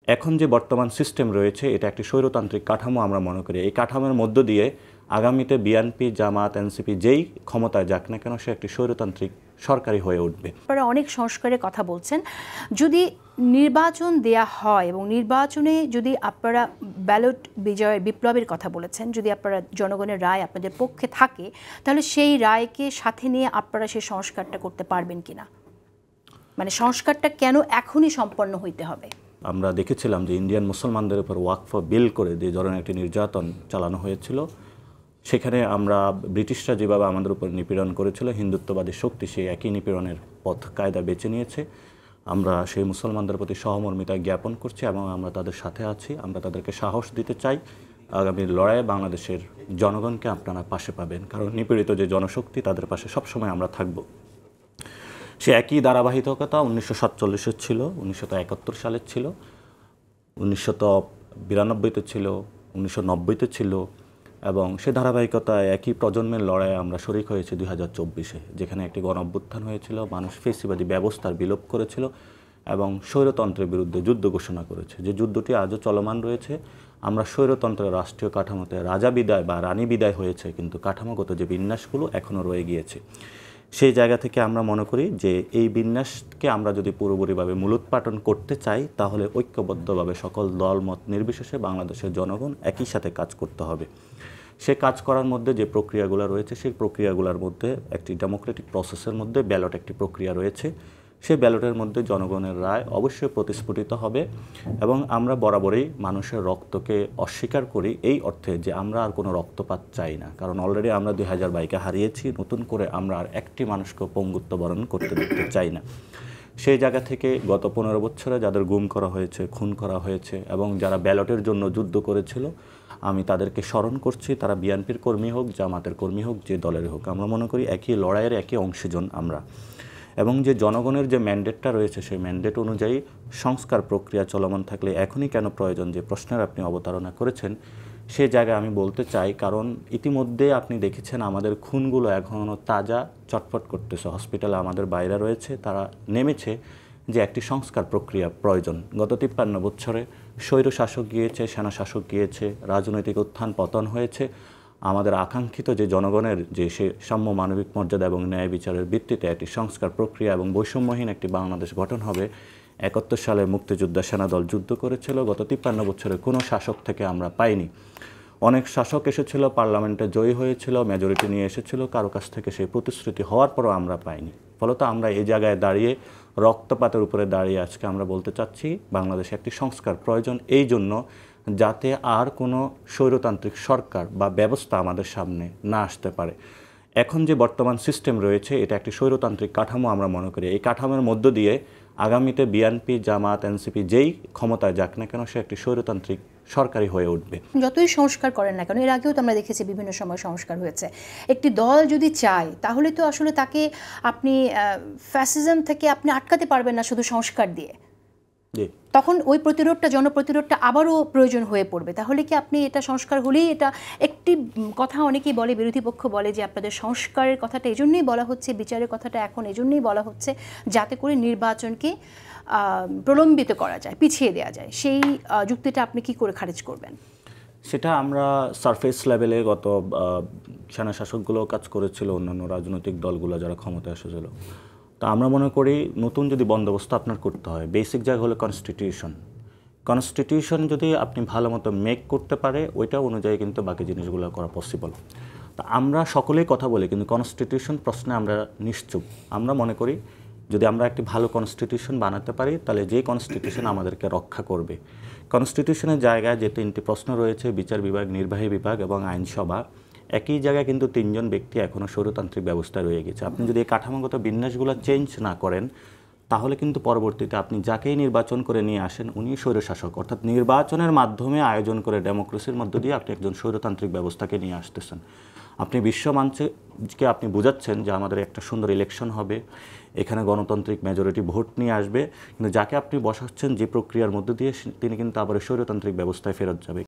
এখন যে বর্তমান সিস্টেম রয়েছে এটা একটি স্বৈরতান্ত্রিক কাঠামো আমরা মনে করি। এই কাঠামোর মধ্য দিয়ে আগামীতে বিএনপি, জামাত, এনসিপি যেই ক্ষমতায় যাক না কেন সে একটি স্বৈরতান্ত্রিক সরকারি হয়ে উঠবে। আপনারা অনেক সংস্কারের কথা বলছেন, যদি নির্বাচন দেয়া হয় এবং নির্বাচনে যদি আপনারা ব্যালট বিজয়ের বিপ্লবের কথা বলেছেন, যদি আপনারা জনগণের রায় আপনাদের পক্ষে থাকে তাহলে সেই রায়কে সাথে নিয়ে আপনারা সেই সংস্কারটা করতে পারবেন কিনা, মানে সংস্কারটা কেন এখনই সম্পন্ন হইতে হবে? আমরা দেখেছিলাম যে ইন্ডিয়ান মুসলমানদের উপর ওয়াকফ বিল করে যে ধরনের একটি নির্যাতন চালানো হয়েছিল, সেখানে আমরা ব্রিটিশরা যেভাবে আমাদের উপর নিপীড়ন করেছিল, হিন্দুত্ববাদী শক্তি সেই একই নিপীড়নের পথ কায়দা বেছে নিয়েছে। আমরা সেই মুসলমানদের প্রতি সহমর্মিতা জ্ঞাপন করছি এবং আমরা তাদের সাথে আছি। আমরা তাদেরকে সাহস দিতে চাই, আগামী লড়াইয়ে বাংলাদেশের জনগণকে আপনারা পাশে পাবেন, কারণ নিপীড়িত যে জনশক্তি তাদের পাশে সবসময় আমরা থাকব। সে একই ধারাবাহিকতা 1947-এর ছিল, 1971 সালের ছিল, 1992-তে ছিল, 1990-তে ছিল, এবং সে ধারাবাহিকতায় একই প্রজন্মের লড়াইয়ে আমরা শরিক হয়েছি 2024-এ, যেখানে একটি গণঅভ্যুত্থান হয়েছিল, মানুষ ফেসিবাদী ব্যবস্থার বিলোপ করেছিল এবং স্বৈরতন্ত্রের বিরুদ্ধে যুদ্ধ ঘোষণা করেছে, যে যুদ্ধটি আজও চলমান রয়েছে। আমরা স্বৈরতন্ত্রের রাষ্ট্রীয় কাঠামোতে রাজা বিদায় বা রানী বিদায় হয়েছে, কিন্তু কাঠামোগত যে বিন্যাসগুলো এখনও রয়ে গিয়েছে। সেই জায়গা থেকে আমরা মনে করি যে এই বিন্যাসকে আমরা যদি পুরোপুরিভাবে মূলোৎপাটন করতে চাই তাহলে ঐক্যবদ্ধভাবে সকল দল মত নির্বিশেষে বাংলাদেশের জনগণ একই সাথে কাজ করতে হবে। সে কাজ করার মধ্যে যে প্রক্রিয়াগুলো রয়েছে সেই প্রক্রিয়াগুলোর মধ্যে একটি ডেমোক্রেটিক প্রসেসের মধ্যে ব্যালট একটি প্রক্রিয়া রয়েছে। সেই ব্যালটের মধ্যে জনগণের রায় অবশ্যই প্রতিস্ফুটিত হবে এবং আমরা বরাবরই মানুষের রক্তকে অস্বীকার করি এই অর্থে যে আমরা আর কোনো রক্তপাত চাই না, কারণ অলরেডি আমরা 2022-কে হারিয়েছি, নতুন করে আমরা আর একটি মানুষকে পঙ্গুত্ব বরণ করতে দিতে চাই না। সেই জায়গা থেকে গত 15 বছরে যাদের গুম করা হয়েছে, খুন করা হয়েছে এবং যারা ব্যালটের জন্য যুদ্ধ করেছিল, আমি তাদেরকে স্মরণ করছি। তারা বিএনপির কর্মী হোক, জামাতের কর্মী হোক, যে দলের হোক, আমরা মনে করি একই লড়াইয়ের একই অংশীজন আমরা। এবং যে জনগণের যে ম্যান্ডেটটা রয়েছে সেই ম্যান্ডেট অনুযায়ী সংস্কার প্রক্রিয়া চলমান থাকলে এখনই কেন প্রয়োজন যে প্রশ্নের আপনি অবতারণা করেছেন সে জায়গায় আমি বলতে চাই, কারণ ইতিমধ্যে আপনি দেখেছেন আমাদের খুনগুলো এখনও তাজা চটপট করতেছে। হসপিটালে আমাদের বাইরে রয়েছে, তারা নেমেছে যে একটি সংস্কার প্রক্রিয়া প্রয়োজন। গত 53 বছরে স্বৈর শাসক গিয়েছে, সেনা শাসক গিয়েছে, রাজনৈতিক উত্থান পতন হয়েছে। আমাদের আকাঙ্ক্ষিত যে জনগণের যে সে সাম্য, মানবিক মর্যাদা এবং ন্যায় বিচারের ভিত্তিতে একটি সংস্কার প্রক্রিয়া এবং বৈষম্যহীন একটি বাংলাদেশ গঠন হবে। 71 সালে মুক্তিযোদ্ধা সেনাদল যুদ্ধ করেছিল, গত 53 বছরে কোনো শাসক থেকে আমরা পাইনি। অনেক শাসক এসেছিল, পার্লামেন্টে জয়ী হয়েছিল, মেজরিটি নিয়ে এসেছিল, কারো কাছ থেকে সেই প্রতিশ্রুতি হওয়ার পরও আমরা পাইনি। ফলত আমরা এই জায়গায় দাঁড়িয়ে রক্তপাতের উপরে দাঁড়িয়ে আজকে আমরা বলতে চাচ্ছি বাংলাদেশে একটি সংস্কার প্রয়োজন, এই জন্য যাতে আর কোনো স্বৈরতান্ত্রিক সরকার বা ব্যবস্থা আমাদের সামনে না আসতে পারে। এখন যে বর্তমান সিস্টেম রয়েছে এটা একটি স্বৈরতান্ত্রিক কাঠামো আমরা মনে করি। এই কাঠামোর মধ্য দিয়ে আগামীতে বিএনপি, জামাত, এনসিপি যেই ক্ষমতায় যাক না কেন সে একটি স্বৈরতান্ত্রিক সরকারি হয়ে উঠবে। যতই সংস্কার করেন না কেন, এর আগেও তো আমরা দেখেছি বিভিন্ন সময় সংস্কার হয়েছে। একটি দল যদি চায় তাহলে তো আসলে তাকে আপনি ফ্যাসিজম থেকে আপনি আটকাতে পারবেন না শুধু সংস্কার দিয়ে। তখন ওই প্রতিরোধটা, জনপ্রতিরোধটা আবারও প্রয়োজন হয়ে পড়বে। তাহলে কি আপনি এটা সংস্কার হলেই, এটা একটি কথা অনেকেই বলে, বিরোধী পক্ষ বলে যে আপনাদের সংস্কারের কথাটা এজন্যই বলা হচ্ছে, বিচারের কথাটা এখন এজন্যই বলা হচ্ছে যাতে করে নির্বাচনকে প্রলম্বিত করা যায়, পিছিয়ে দেওয়া যায়। সেই যুক্তিটা আপনি কি করে খারিজ করবেন? সেটা আমরা সারফেস লেভেলে গত সেনা শাসকগুলো কাজ করেছিল, অন্যান্য রাজনৈতিক দলগুলো যারা ক্ষমতায় এসেছিল। তা আমরা মনে করি নতুন যদি বন্দোবস্ত আপনার করতে হয়, বেসিক জায়গা হলো কনস্টিটিউশন যদি আপনি ভালো মতো মেক করতে পারে ওইটা অনুযায়ী কিন্তু বাকি জিনিসগুলো করা পসিবল। তা আমরা সকলেই কথা বলি কিন্তু কনস্টিটিউশন প্রশ্নে আমরা নিশ্চুপ। আমরা মনে করি যদি আমরা একটি ভালো কনস্টিটিউশন বানাতে পারি তাহলে যে কনস্টিটিউশন আমাদেরকে রক্ষা করবে। কনস্টিটিউশনের জায়গায় যে 3টি প্রশ্ন রয়েছে, বিচার বিভাগ, নির্বাহী বিভাগ এবং আইনসভা, একই জায়গায় কিন্তু 3 জন ব্যক্তি এখনও স্বৈরতান্ত্রিক ব্যবস্থায় রয়ে গেছে। আপনি যদি এই কাঠামোগত বিন্যাসগুলো চেঞ্জ না করেন তাহলে কিন্তু পরবর্তীতে আপনি যাকেই নির্বাচন করে নিয়ে আসেন উনি স্বৈরশাসক, অর্থাৎ নির্বাচনের মাধ্যমে আয়োজন করে ডেমোক্রেসির মধ্য দিয়ে আপনি একজন স্বৈরতান্ত্রিক ব্যবস্থাকে নিয়ে আসতেছেন। আপনি বিশ্ব মঞ্চকে আপনি বোঝাচ্ছেন যে আমাদের একটা সুন্দর ইলেকশন হবে, এখানে গণতান্ত্রিক মেজরিটি ভোট নিয়ে আসবে, কিন্তু যাকে আপনি বসাচ্ছেন যে প্রক্রিয়ার মধ্য দিয়ে তিনি কিন্তু আবার স্বৈরতান্ত্রিক ব্যবস্থায় ফেরত যাবে।